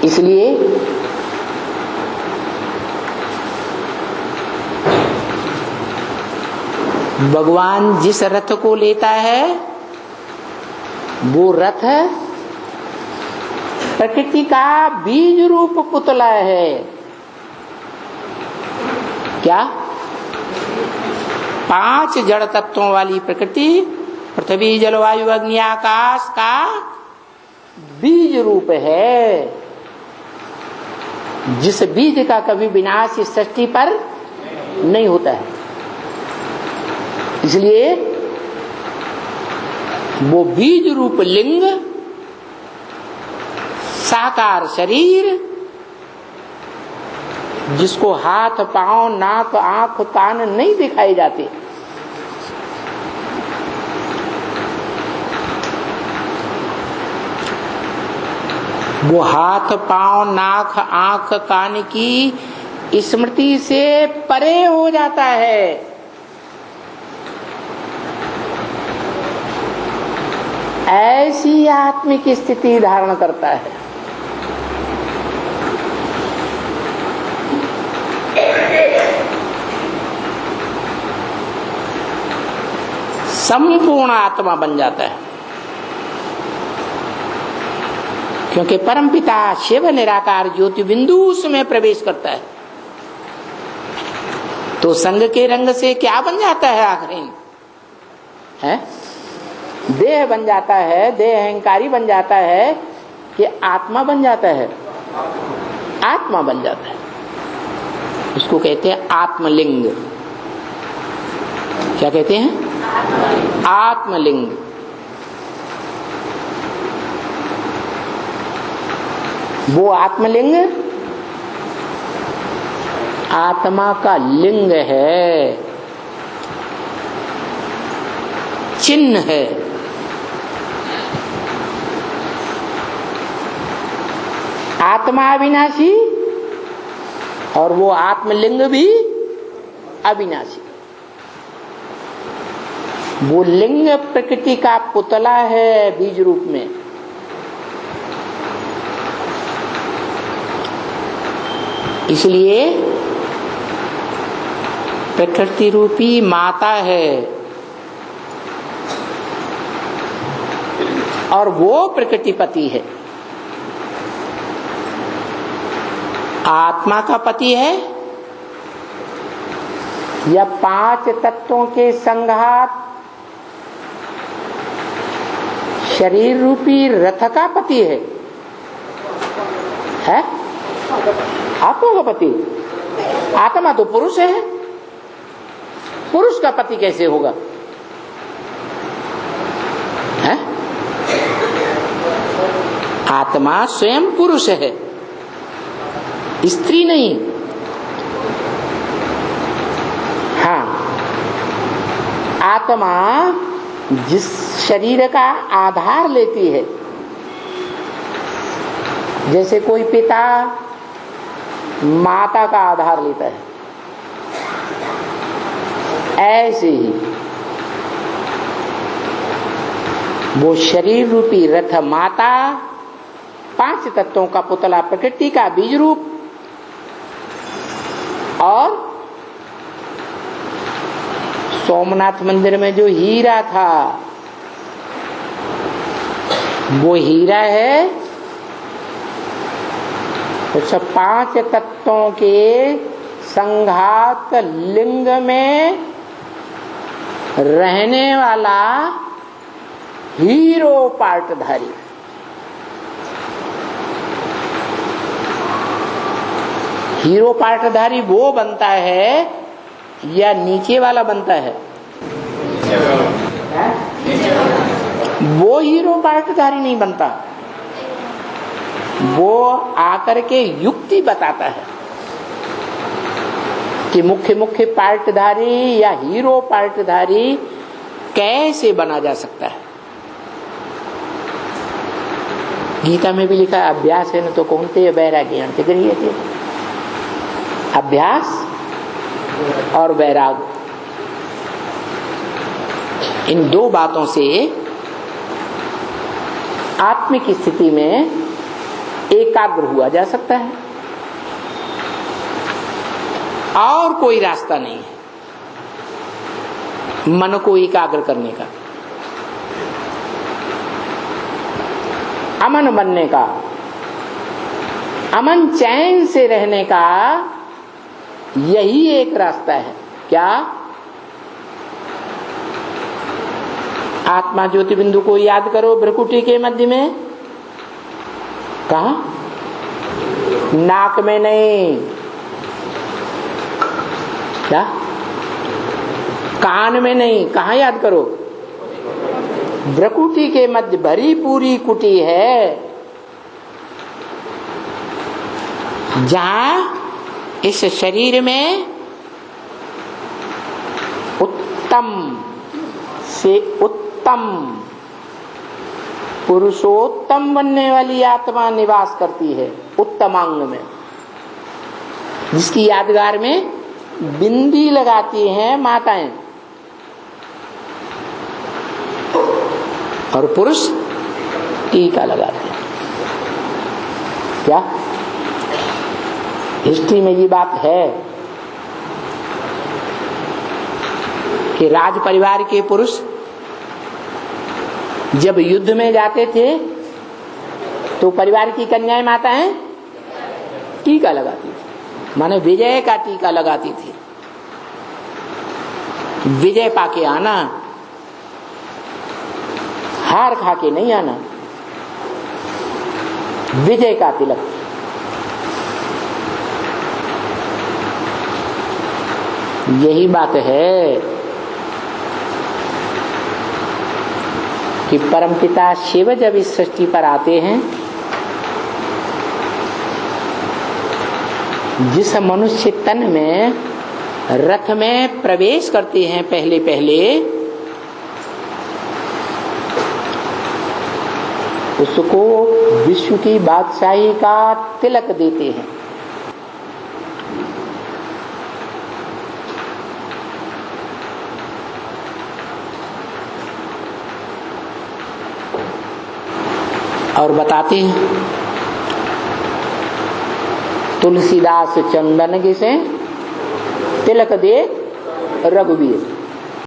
इसलिए भगवान जिस रथ को लेता है वो रथ प्रकृति का बीज रूप पुतला है। क्या? 5 जड़ तत्वों वाली प्रकृति, पृथ्वी जलवायु अग्नि आकाश का बीज रूप है, जिस बीज का कभी विनाश इस सृष्टि पर नहीं होता है। इसलिए वो बीज रूप लिंग, साकार शरीर, जिसको हाथ पांव नाक आंख कान नहीं दिखाए जाते, वो हाथ पांव नाक आंख कान की स्मृति से परे हो जाता है। ऐसी आत्मिक स्थिति धारण करता है। संपूर्ण आत्मा बन जाता है, क्योंकि परमपिता शिव निराकार ज्योति बिंदु उसमें प्रवेश करता है। तो संग के रंग से क्या बन जाता है आखिर है? देह बन जाता है, देह अहंकारी बन जाता है कि आत्मा बन जाता है? आत्मा बन जाता है। उसको कहते हैं आत्मलिंग। क्या कहते हैं? आत्मलिंग। वो आत्मलिंग आत्मा का लिंग है, चिन्ह है। आत्मा अविनाशी और वो आत्मलिंग भी अविनाशी। वो लिंग प्रकृति का पुतला है बीज रूप में। इसलिए प्रकृति रूपी माता है और वो प्रकृति पति है। आत्मा का पति है या 5 तत्वों के संघात शरीर रूपी रथ का पति है? आत्मा का पति। आत्मा तो पुरुष है, पुरुष का पति कैसे होगा? है? आत्मा स्वयं पुरुष है, स्त्री नहीं। हाँ, आत्मा जिस शरीर का आधार लेती है, जैसे कोई पिता माता का आधार लेता है, ऐसे ही वो शरीर रूपी रथ माता 5 तत्वों का पुतला प्रकृति का बीज रूप और सोमनाथ मंदिर में जो हीरा था वो हीरा है उस 5 तत्वों के संघात लिंग में रहने वाला हीरो पार्टधारी। हीरो पार्टधारी वो बनता है या नीचे वाला बनता है? वो हीरो पार्टधारी नहीं बनता, वो आकर के युक्ति बताता है कि मुख्य मुख्य पार्टधारी या हीरो पार्टधारी कैसे बना जा सकता है। गीता में भी लिखा है अभ्यास है न तो कौनते वैराग्य थे। अभ्यास और वैराग, इन 2 बातों से आत्मिक स्थिति में एकाग्र हुआ जा सकता है, और कोई रास्ता नहीं है मन को एकाग्र करने का, अमन बनने का, अमन चैन से रहने का। यही एक रास्ता है। क्या? आत्मा ज्योति बिंदु को याद करो भ्रकुटी के मध्य में। कहा? नाक में नहीं। क्या? कान में नहीं। कहा याद करो? भ्रकुटी के मध्य भरी पूरी कुटी है, जहां इस शरीर में उत्तम से उत्तम पुरुषोत्तम बनने वाली आत्मा निवास करती है, उत्तमांग में, जिसकी यादगार में बिंदी लगाती हैं माताएं, और पुरुष टीका लगाते हैं। क्या हिस्ट्री में ये बात है कि राज परिवार के पुरुष जब युद्ध में जाते थे तो परिवार की कन्याएं माताएं टीका लगाती थी, माने विजय का टीका लगाती थी। विजय पाके आना, हार खा के नहीं आना, विजय का तिलक। यही बात है कि परमपिता शिव जब इस सृष्टि पर आते हैं, जिस मनुष्य तन में रथ में प्रवेश करते हैं पहले पहले, उसको विश्व की बादशाही का तिलक देते हैं। और बताते हैं तुलसीदास चंदन से तिलक दे रघुवीर।